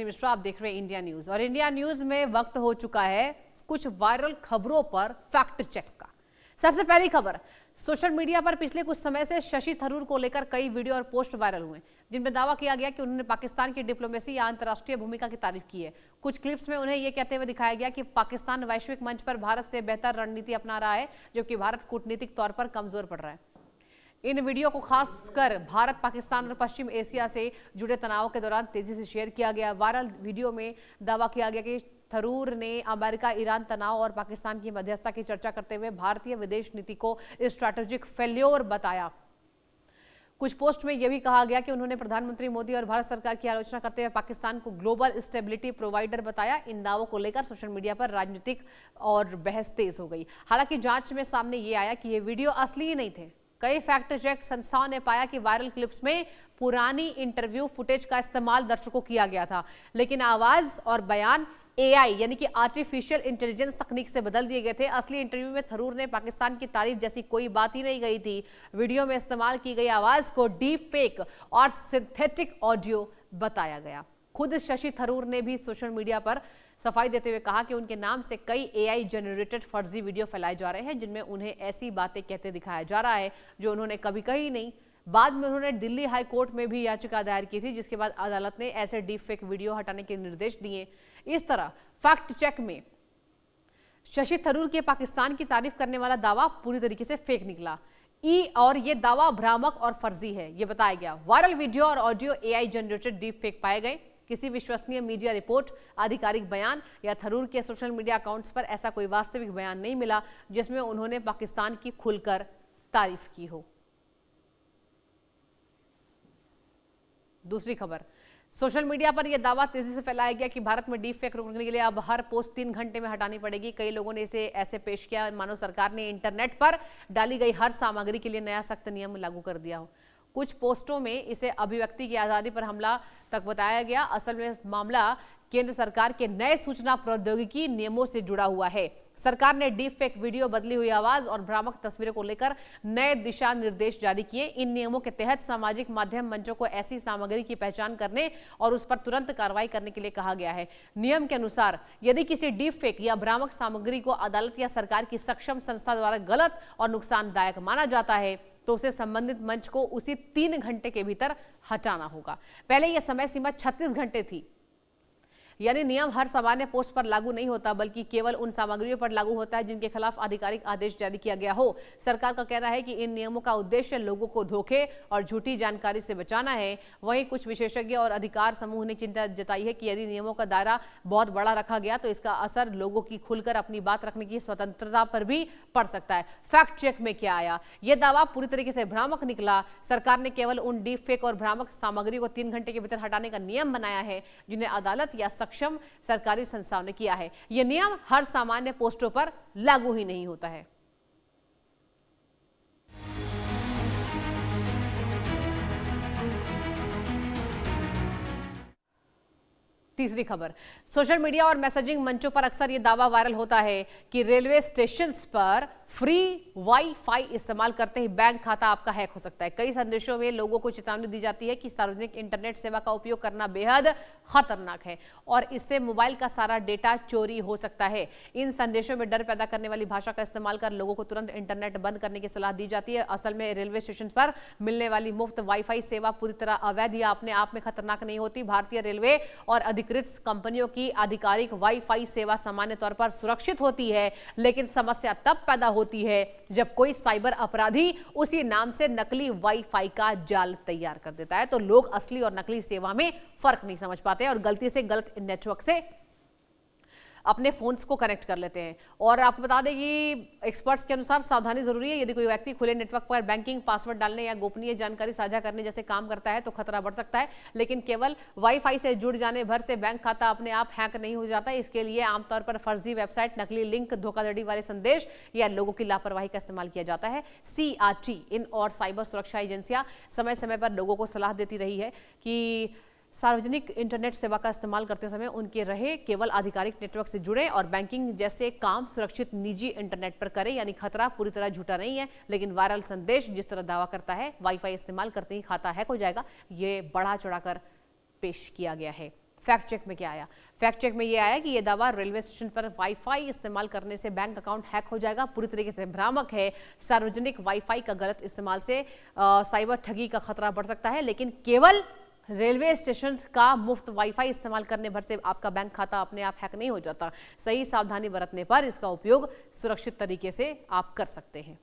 मिश्रा, आप देख रहे हैं इंडिया न्यूज और इंडिया न्यूज में वक्त हो चुका है कुछ वायरल खबरों पर फैक्ट चेक का। सबसे पहली खबर, सोशल मीडिया पर पिछले कुछ समय से शशि थरूर को लेकर कई वीडियो और पोस्ट वायरल हुए जिनमें दावा किया गया कि उन्होंने पाकिस्तान की डिप्लोमेसी या अंतर्राष्ट्रीय भूमिका की तारीफ की है। कुछ क्लिप्स में उन्हें यह कहते हुए दिखाया गया कि पाकिस्तान वैश्विक मंच पर भारत से बेहतर रणनीति अपना रहा है, जबकि भारत कूटनीतिक तौर पर कमजोर पड़ रहा है। इन वीडियो को खासकर भारत, पाकिस्तान और पश्चिम एशिया से जुड़े तनाव के दौरान तेजी से शेयर किया गया। वायरल वीडियो में दावा किया गया कि थरूर ने अमेरिका ईरान तनाव और पाकिस्तान की मध्यस्थता की चर्चा करते हुए भारतीय विदेश नीति को स्ट्रैटेजिक फेल्योर बताया। कुछ पोस्ट में यह भी कहा गया कि उन्होंने प्रधानमंत्री मोदी और भारत सरकार की आलोचना करते हुए पाकिस्तान को ग्लोबल स्टेबिलिटी प्रोवाइडर बताया। इन दावों को लेकर सोशल मीडिया पर राजनीतिक और बहस तेज हो गई। हालांकि जांच में सामने ये आया कि ये वीडियो असली ही नहीं थे। कई फैक्ट चेक संस्थाओं ने पाया कि वायरल क्लिप्स में पुरानी इंटरव्यू फुटेज का इस्तेमाल दर्शकों किया गया था, लेकिन आवाज और बयान एआई यानी कि आर्टिफिशियल इंटेलिजेंस तकनीक से बदल दिए गए थे। असली इंटरव्यू में थरूर ने पाकिस्तान की तारीफ जैसी कोई बात ही नहीं कही थी। वीडियो में इस्तेमाल की गई आवाज को डीप फेक और सिंथेटिक ऑडियो बताया गया। खुद शशि थरूर ने भी सोशल मीडिया पर सफाई देते हुए कहा कि उनके नाम से कई एआई जनरेटेड फर्जी वीडियो फैलाए जा रहे हैं जिनमें उन्हें ऐसी बातें कहते दिखाया जा रहा है जो उन्होंने कभी कही नहीं। बाद में उन्होंने दिल्ली हाई कोर्ट में भी याचिका दायर की थी, जिसके बाद अदालत ने ऐसे डीप फेक वीडियो हटाने के निर्देश दिए। इस तरह फैक्ट चेक में शशि थरूर के पाकिस्तान की तारीफ करने वाला दावा पूरी तरीके से फेक निकला और ये दावा भ्रामक और फर्जी है, ये बताया गया। वायरल वीडियो और audio AI generated deep fake पाए गए। किसी विश्वसनीय मीडिया रिपोर्ट, आधिकारिक बयान या थरूर के सोशल मीडिया अकाउंट्स पर ऐसा कोई वास्तविक बयान नहीं मिला जिसमें उन्होंने पाकिस्तान की खुलकर तारीफ की हो। दूसरी खबर, सोशल मीडिया पर यह दावा तेजी से फैलाया गया कि भारत में डीप फेक रोकने के लिए अब हर पोस्ट 3 घंटे में हटानी पड़ेगी। कई लोगों ने इसे ऐसे पेश किया मानो सरकार ने इंटरनेट पर डाली गई हर सामग्री के लिए नया सख्त नियम लागू कर दिया हो। कुछ पोस्टों में इसे अभिव्यक्ति की आजादी पर हमला तक बताया गया। असल में मामला केंद्र सरकार के नए सूचना प्रौद्योगिकी नियमों से जुड़ा हुआ है। सरकार ने डीप फेक वीडियो, बदली हुई आवाज और भ्रामक तस्वीरों को लेकर नए दिशा निर्देश जारी किए। इन नियमों के तहत सामाजिक माध्यम मंचों को ऐसी सामग्री की पहचान करने और उस पर तुरंत कार्रवाई करने के लिए कहा गया है। नियम के अनुसार यदि किसी डीप फेक या भ्रामक सामग्री को अदालत या सरकार की सक्षम संस्था द्वारा गलत और नुकसानदायक माना जाता है तो उसे संबंधित मंच को उसी 3 घंटे के भीतर हटाना होगा। पहले यह समय सीमा 36 घंटे थी। यानी नियम हर सामान्य पोस्ट पर लागू नहीं होता, बल्कि केवल उन सामग्रियों पर लागू होता है जिनके खिलाफ आधिकारिक आदेश जारी किया गया हो। सरकार का कहना है कि इन नियमों का उद्देश्य लोगों को धोखे और झूठी जानकारी से बचाना है। वहीं कुछ विशेषज्ञ और अधिकार समूह ने चिंता जताई है कि यदि नियमों का दायरा बहुत बड़ा रखा गया तो इसका असर लोगों की खुलकर अपनी बात रखने की स्वतंत्रता पर भी पड़ सकता है। फैक्ट चेक में क्या आया, यह दावा पूरी तरीके से भ्रामक निकला। सरकार ने केवल उन डीप फेक और भ्रामक सामग्री को 3 घंटे के भीतर हटाने का नियम बनाया है जिन्हें अदालत या सक्षम सरकारी संस्थाओं ने किया है। यह नियम हर सामान्य पोस्टों पर लागू ही नहीं होता है। तीसरी खबर, सोशल मीडिया और मैसेजिंग मंचों पर अक्सर यह दावा वायरल होता है कि रेलवे स्टेशंस पर फ्री वाईफाई इस्तेमाल करते ही बैंक खाता आपका हैक हो सकता है। कई संदेशों में लोगों को चेतावनी दी जाती है कि सार्वजनिक इंटरनेट सेवा का उपयोग करना बेहद खतरनाक है और इससे मोबाइल का सारा डेटा चोरी हो सकता है। इन संदेशों में डर पैदा करने वाली भाषा का इस्तेमाल कर लोगों को तुरंत इंटरनेट बंद करने की सलाह दी जाती है। असल में रेलवे स्टेशन पर मिलने वाली मुफ्त वाईफाई सेवा पूरी तरह अवैध या अपने आप में खतरनाक नहीं होती। भारतीय रेलवे और अधिकृत कंपनियों की आधिकारिक वाईफाई सेवा सामान्य तौर पर सुरक्षित होती है, लेकिन समस्या तब पैदा होती है जब कोई साइबर अपराधी उसी नाम से नकली वाईफाई का जाल तैयार कर देता है। तो लोग असली और नकली सेवा में फर्क नहीं समझ पाते और गलती से गलत नेटवर्क से अपने फोन्स को कनेक्ट कर लेते हैं। और आपको बता दें कि एक्सपर्ट्स के अनुसार सावधानी जरूरी है। यदि कोई व्यक्ति खुले नेटवर्क पर बैंकिंग, पासवर्ड डालने या गोपनीय जानकारी साझा करने जैसे काम करता है तो खतरा बढ़ सकता है, लेकिन केवल वाईफाई से जुड़ जाने भर से बैंक खाता अपने आप हैक नहीं हो जाता। इसके लिए आमतौर पर फर्जी वेबसाइट, नकली लिंक, धोखाधड़ी वाले संदेश या लोगों की लापरवाही का इस्तेमाल किया जाता है। CRT इन और साइबर सुरक्षा एजेंसियां समय समय पर लोगों को सलाह देती रही है कि सार्वजनिक इंटरनेट सेवा का इस्तेमाल करते समय उनके रहे केवल आधिकारिक नेटवर्क से जुड़े और बैंकिंग जैसे काम सुरक्षित निजी इंटरनेट पर करें। यानी खतरा पूरी तरह झूठा नहीं है, लेकिन वायरल संदेश जिस तरह दावा करता है वाईफाई इस्तेमाल करते ही खाता हैक हो जाएगा, ये बढ़ा चढ़ाकर पेश किया गया है। फैक्ट चेक में क्या आया? फैक्ट चेक में ये आया कि ये दावा रेलवे स्टेशन पर वाईफाई इस्तेमाल करने से बैंक अकाउंट हैक हो जाएगा पूरी तरीके से भ्रामक है। सार्वजनिक वाईफाई का गलत इस्तेमाल से साइबर ठगी का खतरा बढ़ सकता है, लेकिन केवल रेलवे स्टेशन का मुफ्त वाईफाई इस्तेमाल करने भर से आपका बैंक खाता अपने आप हैक नहीं हो जाता। सही सावधानी बरतने पर इसका उपयोग सुरक्षित तरीके से आप कर सकते हैं।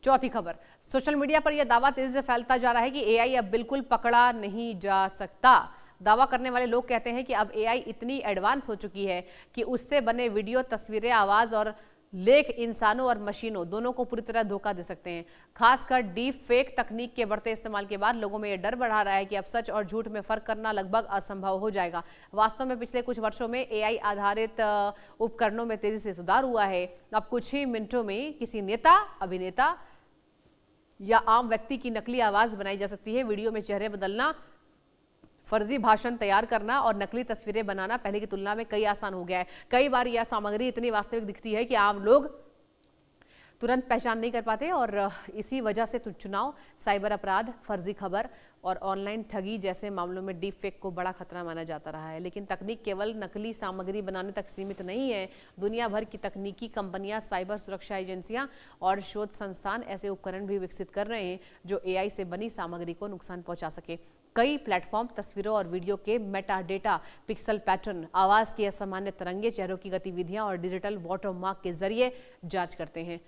चौथी खबर, सोशल मीडिया पर यह दावा तेजी से फैलता जा रहा है कि एआई अब बिल्कुल पकड़ा नहीं जा सकता। दावा करने वाले लोग कहते हैं कि अब एआई इतनी एडवांस हो चुकी है कि उससे बने वीडियो, तस्वीरें, आवाज और लेख इंसानों और मशीनों दोनों को पूरी तरह धोखा दे सकते हैं। खासकर डीप फेक तकनीक के बढ़ते इस्तेमाल के बाद लोगों में यह डर बढ़ा रहा है कि अब सच और झूठ में फर्क करना लगभग असंभव हो जाएगा। वास्तव में पिछले कुछ वर्षों में एआई आधारित उपकरणों में तेजी से सुधार हुआ है। अब कुछ ही मिनटों में किसी नेता, अभिनेता या आम व्यक्ति की नकली आवाज बनाई जा सकती है। वीडियो में चेहरे बदलना, फर्जी भाषण तैयार करना और नकली तस्वीरें बनाना पहले की तुलना में कई आसान हो गया है। कई बार यह सामग्री इतनी वास्तविक दिखती है कि आम लोग तुरंत पहचान नहीं कर पाते और इसी वजह से चुनाव, साइबर अपराध, फर्जी खबर और ऑनलाइन ठगी जैसे मामलों में डीप फेक को बड़ा खतरा माना जाता रहा है। लेकिन तकनीक केवल नकली सामग्री बनाने तक सीमित नहीं है। दुनिया भर की तकनीकी कंपनियां, साइबर सुरक्षा एजेंसियां और शोध संस्थान ऐसे उपकरण भी विकसित कर रहे हैं जो एआई से बनी सामग्री को नुकसान पहुंचा सके। कई प्लेटफॉर्म तस्वीरों और वीडियो के मेटा डेटा, पिक्सल पैटर्न, आवाज की असामान्य तरंगे, चेहरों की गतिविधियां और डिजिटल वाटरमार्क के जरिए जांच करते हैं।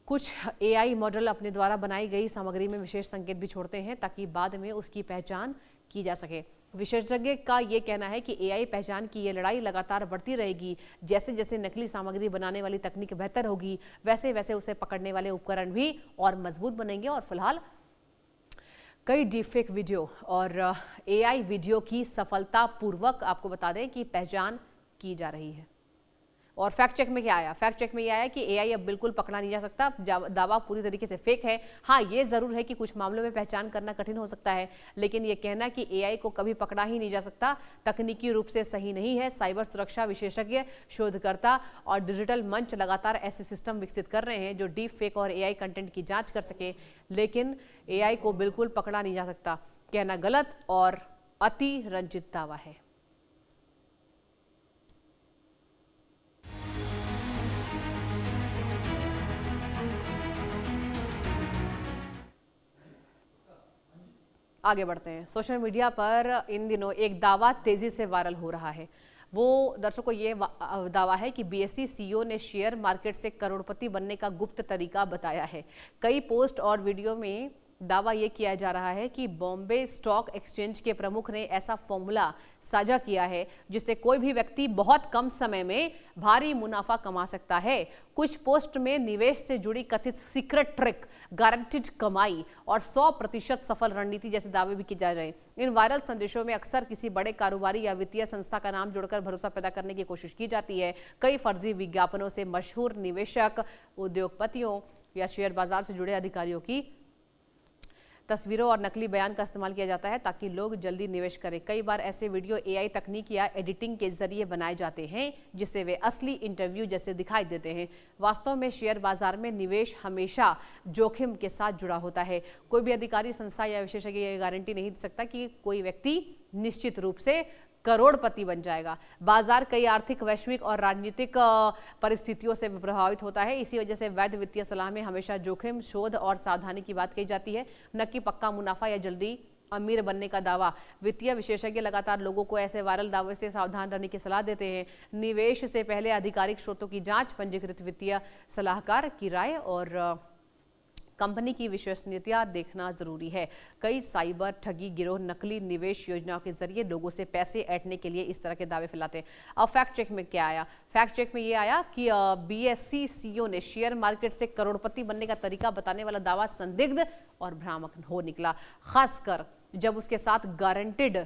कुछ एआई मॉडल अपने द्वारा बनाई गई सामग्री में विशेष संकेत भी छोड़ते हैं ताकि बाद में उसकी पहचान की जा सके। विशेषज्ञ का यह कहना है कि एआई पहचान की यह लड़ाई लगातार बढ़ती रहेगी। जैसे जैसे नकली सामग्री बनाने वाली तकनीक बेहतर होगी, वैसे वैसे उसे पकड़ने वाले उपकरण भी और मजबूत बनेंगे। और फिलहाल कई डीपफेक वीडियो और एआई वीडियो की सफलतापूर्वक आपको बता दें कि पहचान की जा रही है। और फैक्ट चेक में क्या आया? फैक्ट चेक में यह आया कि एआई अब बिल्कुल पकड़ा नहीं जा सकता। दावा पूरी तरीके से फेक है। हाँ, ये जरूर है कि कुछ मामलों में पहचान करना कठिन हो सकता है, लेकिन ये कहना कि एआई को कभी पकड़ा ही नहीं जा सकता तकनीकी रूप से सही नहीं है। साइबर सुरक्षा विशेषज्ञ, शोधकर्ता और डिजिटल मंच लगातार ऐसे सिस्टम विकसित कर रहे हैं जो डीप फेक और एआई कंटेंट की जांच कर सके, लेकिन एआई को बिल्कुल पकड़ा नहीं जा सकता कहना गलत और अति रंजित दावा है। आगे बढ़ते हैं। सोशल मीडिया पर इन दिनों एक दावा तेजी से वायरल हो रहा है। वो दर्शकों ये दावा है कि बीएसई सीईओ ने शेयर मार्केट से करोड़पति बनने का गुप्त तरीका बताया है। कई पोस्ट और वीडियो में दावा ये किया जा रहा है कि बॉम्बे स्टॉक एक्सचेंज के प्रमुख ने ऐसा फॉर्मूला साझा किया है जिससे कोई भी व्यक्ति बहुत कम समय में भारी मुनाफा कमा सकता है। कुछ पोस्ट में निवेश से जुड़ी कथित सीक्रेट ट्रिक, गारंटीड कमाई और 100% सफल रणनीति जैसे दावे भी किए जा रहे हैं। इन वायरल संदेशों में अक्सर किसी बड़े कारोबारी या वित्तीय संस्था का नाम जोड़कर भरोसा पैदा करने की कोशिश की जाती है। कई फर्जी विज्ञापनों से मशहूर निवेशक, उद्योगपतियों या शेयर बाजार से जुड़े अधिकारियों की तस्वीरों और नकली बयान का इस्तेमाल किया जाता है ताकि लोग जल्दी निवेश करें। कई बार ऐसे वीडियो एआई तकनीक या एडिटिंग के जरिए बनाए जाते हैं जिससे वे असली इंटरव्यू जैसे दिखाई देते हैं। वास्तव में शेयर बाजार में निवेश हमेशा जोखिम के साथ जुड़ा होता है। कोई भी अधिकारी, संस्था या विशेषज्ञ ये गारंटी नहीं दे सकता कि कोई व्यक्ति निश्चित रूप से करोड़पति बन जाएगा। बाजार कई आर्थिक, वैश्विक और राजनीतिक परिस्थितियों से प्रभावित होता है। इसी वजह से वैध वित्तीय सलाह में हमेशा जोखिम, शोध और सावधानी की बात कही जाती है, न कि पक्का मुनाफा या जल्दी अमीर बनने का दावा। वित्तीय विशेषज्ञ लगातार लोगों को ऐसे वायरल दावे से सावधान रहने की सलाह देते हैं। निवेश से पहले आधिकारिक स्रोतों की जांच, पंजीकृत वित्तीय सलाहकार की राय और कंपनी की विश्वसनीयता देखना जरूरी है। कई साइबर ठगी गिरोह नकली निवेश योजनाओं के जरिए लोगों से पैसे ऐंठने के लिए इस तरह के दावे फैलाते हैं। अब फैक्ट चेक में क्या आया? फैक्ट चेक में ये आया कि बीएसई सीईओ ने शेयर मार्केट से करोड़पति बनने का तरीका बताने वाला दावा संदिग्ध और भ्रामक हो निकला, खासकर जब उसके साथ गारंटीड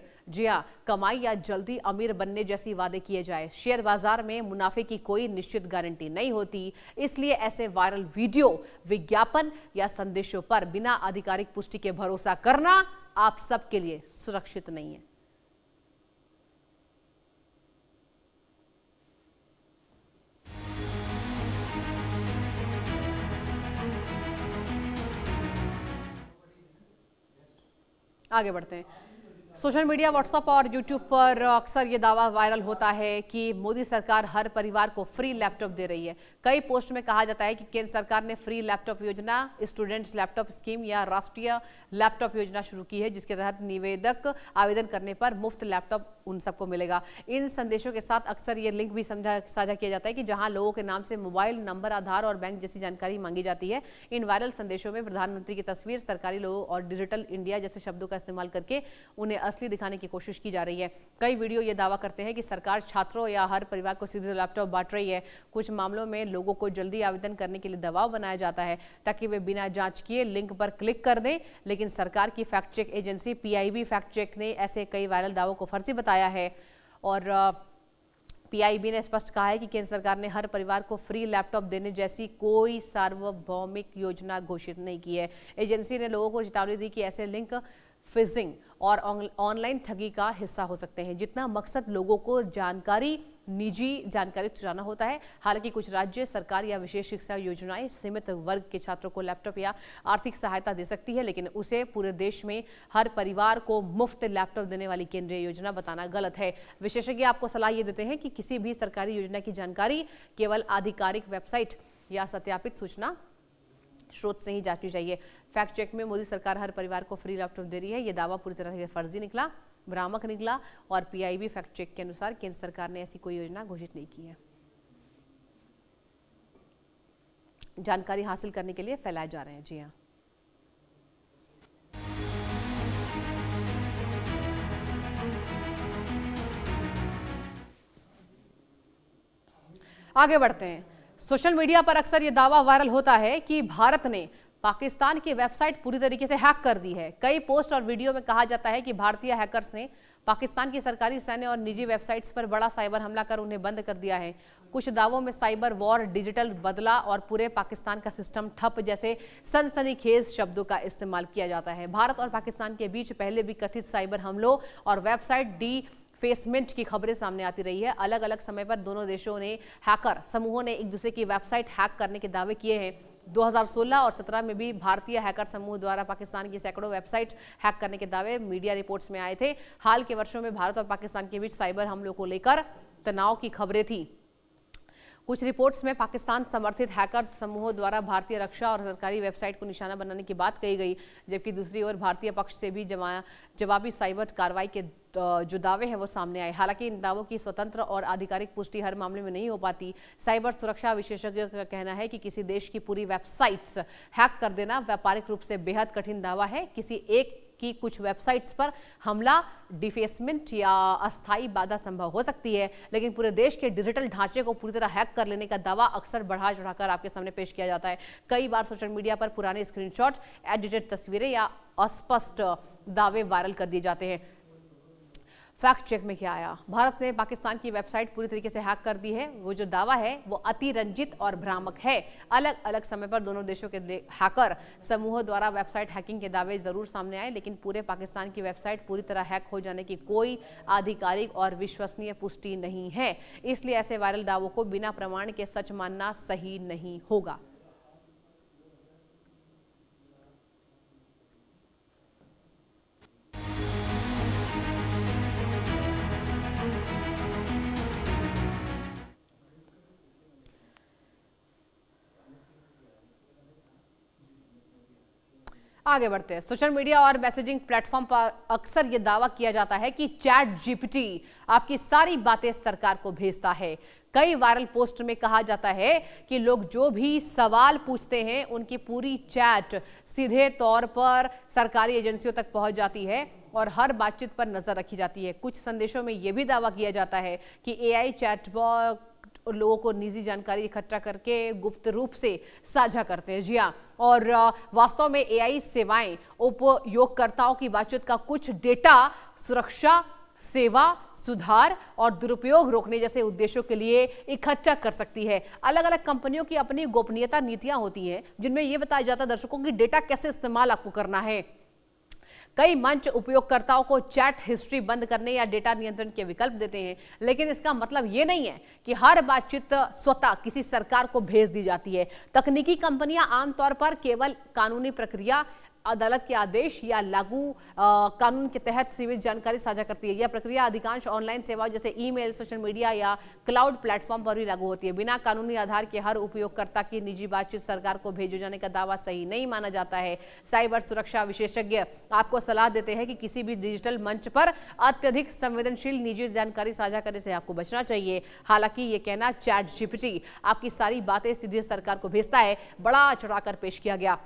कमाई या जल्दी अमीर बनने जैसी वादे किए जाए। शेयर बाजार में मुनाफे की कोई निश्चित गारंटी नहीं होती, इसलिए ऐसे वायरल वीडियो, विज्ञापन या संदेशों पर बिना आधिकारिक पुष्टि के भरोसा करना आप सबके लिए सुरक्षित नहीं है। आगे बढ़ते हैं। सोशल मीडिया, व्हाट्सएप और यूट्यूब पर अक्सर ये दावा वायरल होता है कि मोदी सरकार हर परिवार को फ्री लैपटॉप दे रही है। कई पोस्ट में कहा जाता है कि केंद्र सरकार ने फ्री लैपटॉप योजना, स्टूडेंट्स लैपटॉप स्कीम या राष्ट्रीय लैपटॉप योजना शुरू की है, जिसके तहत निवेदक आवेदन करने पर मुफ्त लैपटॉप उन सबको मिलेगा। इन संदेशों के साथ अक्सर ये लिंक भी साझा किया जाता है कि जहां लोगों के नाम से मोबाइल नंबर, आधार और बैंक जैसी जानकारी मांगी जाती है। इन वायरल संदेशों में प्रधानमंत्री की तस्वीर, सरकारी लोगो और डिजिटल इंडिया जैसे शब्दों का इस्तेमाल करके उन्हें असली दिखाने की कोशिश की जा रही है। कई वीडियो ये दावा करते हैं कि सरकार छात्रों या हर परिवार को सीधे लैपटॉप बांट रही है। कुछ मामलों में लोगों को जल्दी आवेदन करने के लिए दबाव बनाया जाता है ताकि वे बिना जांच किए लिंक पर क्लिक कर दें, लेकिन सरकार की fact check agency PIB fact check ने ऐसे कई वायरल दावों को फर्जी बताया है। और PIB ने स्पष्ट कहा है कि केंद्र सरकार ने हर परिवार को फ्री लैपटॉप देने जैसी कोई सार्वभौमिक योजना घोषित नहीं की है। एजेंसी ने लोगों को चेतावनी दी कि ऐसे लिंक फिशिंग और ऑनलाइन ठगी का हिस्सा हो सकते हैं, जितना मकसद लोगों को निजी जानकारी चुराना होता है। हालांकि कुछ राज्य सरकार या विशेष शिक्षा योजनाएं सीमित वर्ग के छात्रों को लैपटॉप या आर्थिक सहायता दे सकती है, लेकिन उसे पूरे देश में हर परिवार को मुफ्त लैपटॉप देने वाली केंद्रीय योजना बताना गलत है। विशेषज्ञ आपको सलाह ये देते हैं कि किसी भी सरकारी योजना की जानकारी केवल आधिकारिक वेबसाइट या सत्यापित सूचना स्रोत से ही जांचनी चाहिए। फैक्ट चेक में मोदी सरकार हर परिवार को फ्री लैपटॉप दे रही है, यह दावा पूरी तरह से फर्जी निकला, भ्रामक निकला और PIB फैक्ट चेक के अनुसार केंद्र सरकार ने ऐसी कोई योजना घोषित नहीं की है। जानकारी हासिल करने के लिए फैलाए जा रहे हैं। जी हाँ, आगे बढ़ते हैं। सोशल मीडिया पर अक्सर ये दावा वायरल होता है कि भारत ने पाकिस्तान की वेबसाइट पूरी तरीके से हैक कर दी है। कई पोस्ट और वीडियो में कहा जाता है कि भारतीय हैकर्स ने पाकिस्तान की सरकारी, सैन्य और निजी वेबसाइट्स पर बड़ा साइबर हमला कर उन्हें बंद कर दिया है। कुछ दावों में साइबर वॉर, डिजिटल बदला और पूरे पाकिस्तान का सिस्टम ठप जैसे सनसनीखेज शब्दों का इस्तेमाल किया जाता है। भारत और पाकिस्तान के बीच पहले भी कथित साइबर हमलों और वेबसाइट डिफेसमेंट की खबरें सामने आती रही है। अलग अलग समय पर दोनों देशों ने हैकर समूहों ने एक दूसरे की वेबसाइट हैक करने के दावे किए हैं। 2016 और 17 में भी भारतीय हैकर समूह द्वारा पाकिस्तान की सैकड़ों वेबसाइट हैक करने के दावे मीडिया रिपोर्ट्स में आए थे। हाल के वर्षों में भारत और पाकिस्तान के बीच साइबर हमलों को लेकर तनाव की खबरें थी। कुछ रिपोर्ट्स में पाकिस्तान समर्थित हैकर समूहों द्वारा भारतीय रक्षा और सरकारी वेबसाइट को निशाना बनाने की बात कही गई, जबकि दूसरी ओर भारतीय पक्ष से भी जवाबी साइबर कार्रवाई के जो दावे हैं वो सामने आए। हालांकि इन दावों की स्वतंत्र और आधिकारिक पुष्टि हर मामले में नहीं हो पाती। साइबर सुरक्षा विशेषज्ञों का कहना है कि किसी देश की पूरी वेबसाइट्स हैक कर देना व्यापारिक रूप से बेहद कठिन दावा है। किसी एक की कुछ वेबसाइट्स पर हमला, डिफेसमेंट या अस्थायी बाधा संभव हो सकती है, लेकिन पूरे देश के डिजिटल ढांचे को पूरी तरह हैक कर लेने का दावा अक्सर बढ़ा चढ़ाकर आपके सामने पेश किया जाता है। कई बार सोशल मीडिया पर पुराने स्क्रीनशॉट, एडिटेड तस्वीरें या अस्पष्ट दावे वायरल कर दिए जाते हैं। फैक्ट चेक में क्या आया? भारत ने पाकिस्तान की वेबसाइट पूरी तरीके से हैक कर दी है। वो जो दावा है वो अतिरंजित और भ्रामक है। अलग अलग समय पर दोनों देशों के हैकर समूहों द्वारा वेबसाइट हैकिंग के दावे जरूर सामने आए, लेकिन पूरे पाकिस्तान की वेबसाइट पूरी तरह हैक हो जाने की कोई आधिकारिक और विश्वसनीय पुष्टि नहीं है। इसलिए ऐसे वायरल दावों को बिना प्रमाण के सच मानना सही नहीं होगा। आगे बढ़ते हैं। सोशल मीडिया और मैसेजिंग प्लेटफॉर्म पर अक्सर यह दावा किया जाता है कि ChatGPT आपकी सारी बातें सरकार को भेजता है। कई वायरल पोस्ट में कहा जाता है कि लोग जो भी सवाल पूछते हैं उनकी पूरी चैट सीधे तौर पर सरकारी एजेंसियों तक पहुंच जाती है और हर बातचीत पर नजर रखी जाती है। कुछ संदेशों में यह भी दावा किया जाता है कि AI चैटबॉट लोगों को निजी जानकारी इकट्ठा करके गुप्त रूप से साझा करते हैं। जी हाँ, और वास्तव में AI सेवाएं उपयोगकर्ताओं की बातचीत का कुछ डेटा सुरक्षा, सेवा सुधार और दुरुपयोग रोकने जैसे उद्देश्यों के लिए इकट्ठा कर सकती है। अलग अलग कंपनियों की अपनी गोपनीयता नीतियां होती हैं, जिनमें यह बताया जाता है दर्शकों की डेटा कैसे इस्तेमाल आपको करना है। कई मंच उपयोगकर्ताओं को चैट हिस्ट्री बंद करने या डेटा नियंत्रण के विकल्प देते हैं, लेकिन इसका मतलब यह नहीं है कि हर बातचीत स्वतः किसी सरकार को भेज दी जाती है। तकनीकी कंपनियां आमतौर पर केवल कानूनी प्रक्रिया अदालत के आदेश या लागू कानून के तहत सीमित जानकारी साझा करती है। यह प्रक्रिया अधिकांश ऑनलाइन सेवाओं जैसे ईमेल, सोशल मीडिया या क्लाउड प्लेटफॉर्म पर भी लागू होती है। बिना कानूनी आधार के हर उपयोगकर्ता की निजी बातचीत सरकार को भेजे जाने का दावा सही नहीं माना जाता है। साइबर सुरक्षा विशेषज्ञ आपको सलाह देते हैं कि किसी भी डिजिटल मंच पर अत्यधिक संवेदनशील निजी जानकारी साझा करने से आपको बचना चाहिए। हालांकि ये कहना चैट जीपीटी आपकी सारी बातें सीधे सरकार को भेजता है, बड़ा चढ़ाकर पेश किया गया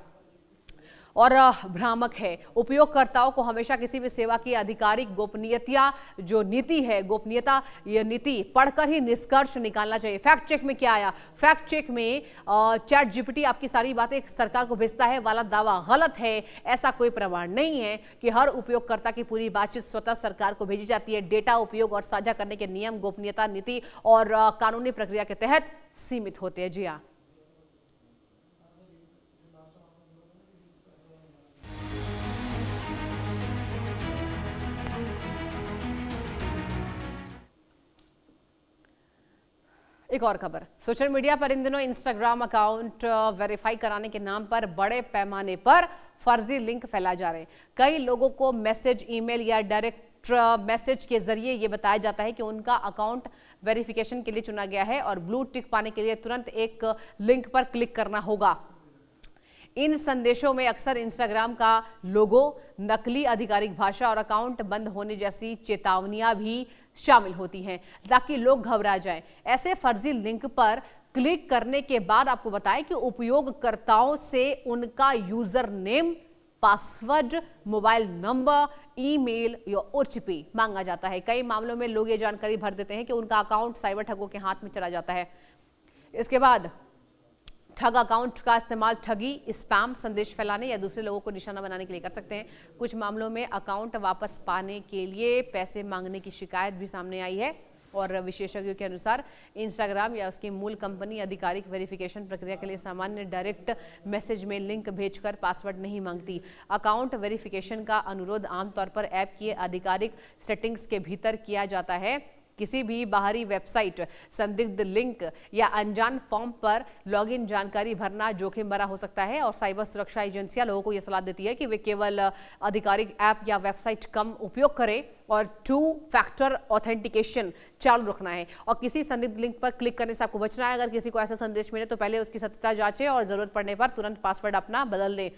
और भ्रामक है। उपयोगकर्ताओं को हमेशा किसी भी सेवा की आधिकारिक गोपनीयता जो नीति है, गोपनीयता यह नीति पढ़कर ही निष्कर्ष निकालना चाहिए। फैक्ट चेक में क्या आया? फैक्ट चेक में चैट जीपीटी आपकी सारी बातें सरकार को भेजता है वाला दावा गलत है। ऐसा कोई प्रमाण नहीं है कि हर उपयोगकर्ता की पूरी बातचीत स्वतः सरकार को भेजी जाती है। डेटा उपयोग और साझा करने के नियम गोपनीयता नीति और कानूनी प्रक्रिया के तहत सीमित होते हैं। जी हाँ, एक और खबर। सोशल मीडिया पर इन दिनों इंस्टाग्राम अकाउंट वेरीफाई कराने के नाम पर बड़े पैमाने पर फर्जी लिंक फैलाए जा रहे हैं। कई लोगों को मैसेज, ईमेल या डायरेक्ट मैसेज के जरिए ये बताया जाता है कि उनका अकाउंट वेरिफिकेशन के लिए चुना गया है और ब्लू टिक पाने के लिए तुरंत एक लिंक पर क्लिक करना होगा। इन संदेशों में अक्सर इंस्टाग्राम का लोगो, नकली आधिकारिक भाषा और अकाउंट बंद होने जैसी चेतावनियां भी शामिल होती हैं ताकि लोग घबरा जाएं। ऐसे फर्जी लिंक पर क्लिक करने के बाद आपको बताएं कि उपयोगकर्ताओं से उनका user name, password, mobile number, email या ओटीपी मांगा जाता है। कई मामलों में लोग ये जानकारी भर देते हैं कि उनका अकाउंट साइबर ठगों के हाथ में चला जाता है। इसके बाद ठग अकाउंट का इस्तेमाल ठगी, स्पैम संदेश फैलाने या दूसरे लोगों को निशाना बनाने के लिए कर सकते हैं। कुछ मामलों में अकाउंट वापस पाने के लिए पैसे मांगने की शिकायत भी सामने आई है और विशेषज्ञों के अनुसार इंस्टाग्राम या उसकी मूल कंपनी आधिकारिक वेरिफिकेशन प्रक्रिया के लिए सामान्य डायरेक्ट मैसेज में लिंक भेजकर पासवर्ड नहीं मांगती। अकाउंट वेरिफिकेशन का अनुरोध आमतौर पर ऐप की आधिकारिक सेटिंग्स के भीतर किया जाता है। किसी भी बाहरी वेबसाइट, संदिग्ध लिंक या अनजान फॉर्म पर लॉगिन जानकारी भरना जोखिम भरा हो सकता है और साइबर सुरक्षा एजेंसियां लोगों को यह सलाह देती है कि वे केवल आधिकारिक ऐप या वेबसाइट कम उपयोग करें और 2 फैक्टर ऑथेंटिकेशन चालू रखना है और किसी संदिग्ध लिंक पर क्लिक करने से आपको बचना है। अगर किसी को ऐसा संदेश मिले तो पहले उसकी सत्यता जांचें और जरूरत पड़ने पर तुरंत पासवर्ड अपना बदल लें।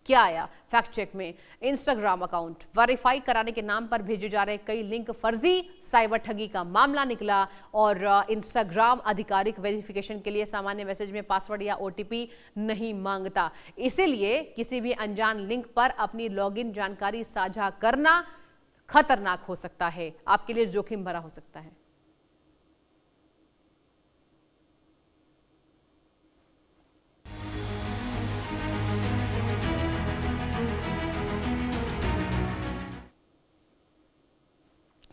क्या आया फैक्ट चेक में? इंस्टाग्राम अकाउंट वेरीफाई कराने के नाम पर भेजे जा रहे कई लिंक फर्जी, साइबर ठगी का मामला निकला और इंस्टाग्राम आधिकारिक वेरिफिकेशन के लिए सामान्य मैसेज में पासवर्ड या ओटीपी नहीं मांगता। इसीलिए किसी भी अनजान लिंक पर अपनी लॉगिन जानकारी साझा करना खतरनाक हो सकता है, आपके लिए जोखिम भरा हो सकता है।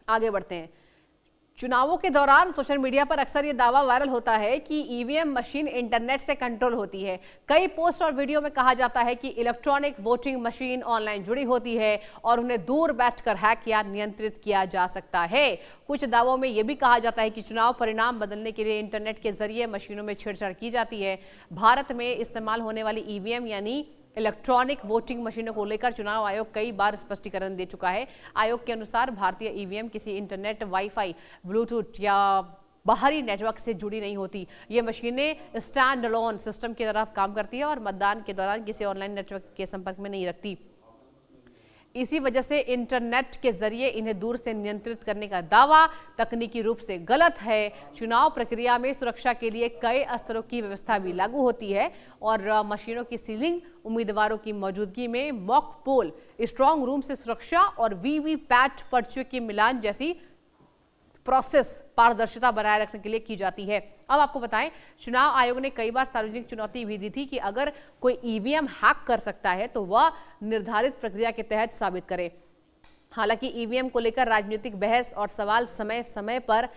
आगे बढ़ते हैं। चुनावों के दौरान सोशल मीडिया पर अक्सर ये दावा वायरल होता है कि ईवीएम मशीन इंटरनेट से कंट्रोल होती है। कई पोस्ट और वीडियो में कहा जाता है कि इलेक्ट्रॉनिक वोटिंग मशीन ऑनलाइन जुड़ी होती है और उन्हें दूर बैठकर हैक या नियंत्रित किया जा सकता है। कुछ दावों में यह भी कहा जाता है कि चुनाव परिणाम बदलने के लिए इंटरनेट के जरिए मशीनों में छेड़छाड़ की जाती है। भारत में इस्तेमाल होने वाली ईवीएम यानी इलेक्ट्रॉनिक वोटिंग मशीनों को लेकर चुनाव आयोग कई बार स्पष्टीकरण दे चुका है। आयोग के अनुसार भारतीय ईवीएम किसी इंटरनेट, वाईफाई, ब्लूटूथ या बाहरी नेटवर्क से जुड़ी नहीं होती। ये मशीनें स्टैंड अलोन सिस्टम की तरह काम करती है और मतदान के दौरान किसी ऑनलाइन नेटवर्क के संपर्क में नहीं रखती। इसी वजह से इंटरनेट के जरिए इन्हें दूर से नियंत्रित करने का दावा तकनीकी रूप से गलत है। चुनाव प्रक्रिया में सुरक्षा के लिए कई स्तरों की व्यवस्था भी लागू होती है और मशीनों की सीलिंग, उम्मीदवारों की मौजूदगी में मॉक पोल, स्ट्रांग रूम से सुरक्षा और वीवीपैट पर्चियों के मिलान जैसी प्रोसेस पारदर्शिता बनाए रखने के लिए की जाती है। अब आपको बताएं, चुनाव आयोग ने कई बार सार्वजनिक चुनौती भी दी थी कि अगर कोई ईवीएम हैक कर सकता है तो वह निर्धारित प्रक्रिया के तहत साबित करे। हालांकि ईवीएम को लेकर राजनीतिक बहस और सवाल समय समय पर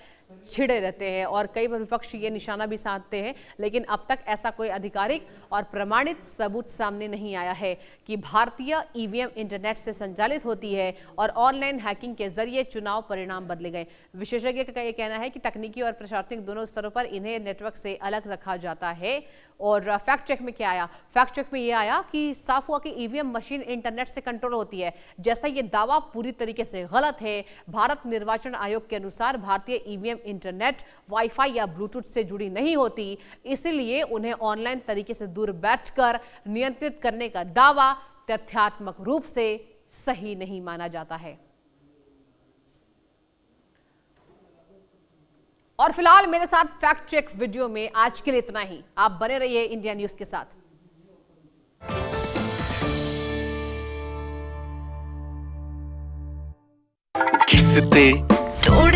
छिड़े रहते हैं और कई बार विपक्ष ये निशाना भी साधते हैं, लेकिन अब तक ऐसा कोई आधिकारिक और प्रमाणित सबूत सामने नहीं आया है कि भारतीय ईवीएम इंटरनेट से संचालित होती है और ऑनलाइन हैकिंग के जरिए चुनाव परिणाम बदले गए। विशेषज्ञ का यह कहना है कि तकनीकी और प्रशासनिक दोनों स्तरों पर इन्हें नेटवर्क से अलग रखा जाता है। और फैक्ट चेक में क्या आया? फैक्ट चेक में यह आया कि साफ हुआ कि ईवीएम मशीन इंटरनेट से कंट्रोल होती है, जैसा ये दावा पूरी तरीके से गलत है। भारत निर्वाचन आयोग के अनुसार भारतीय ईवीएम इंटरनेट वाईफाई या ब्लूटूथ से जुड़ी नहीं होती, इसलिए उन्हें ऑनलाइन तरीके से दूर बैठकर नियंत्रित करने का दावा तथ्यात्मक रूप से सही नहीं माना जाता है। और फिलहाल मेरे साथ फैक्ट चेक वीडियो में आज के लिए इतना ही। आप बने रहिए इंडिया न्यूज के साथ। घिसते तोड़ते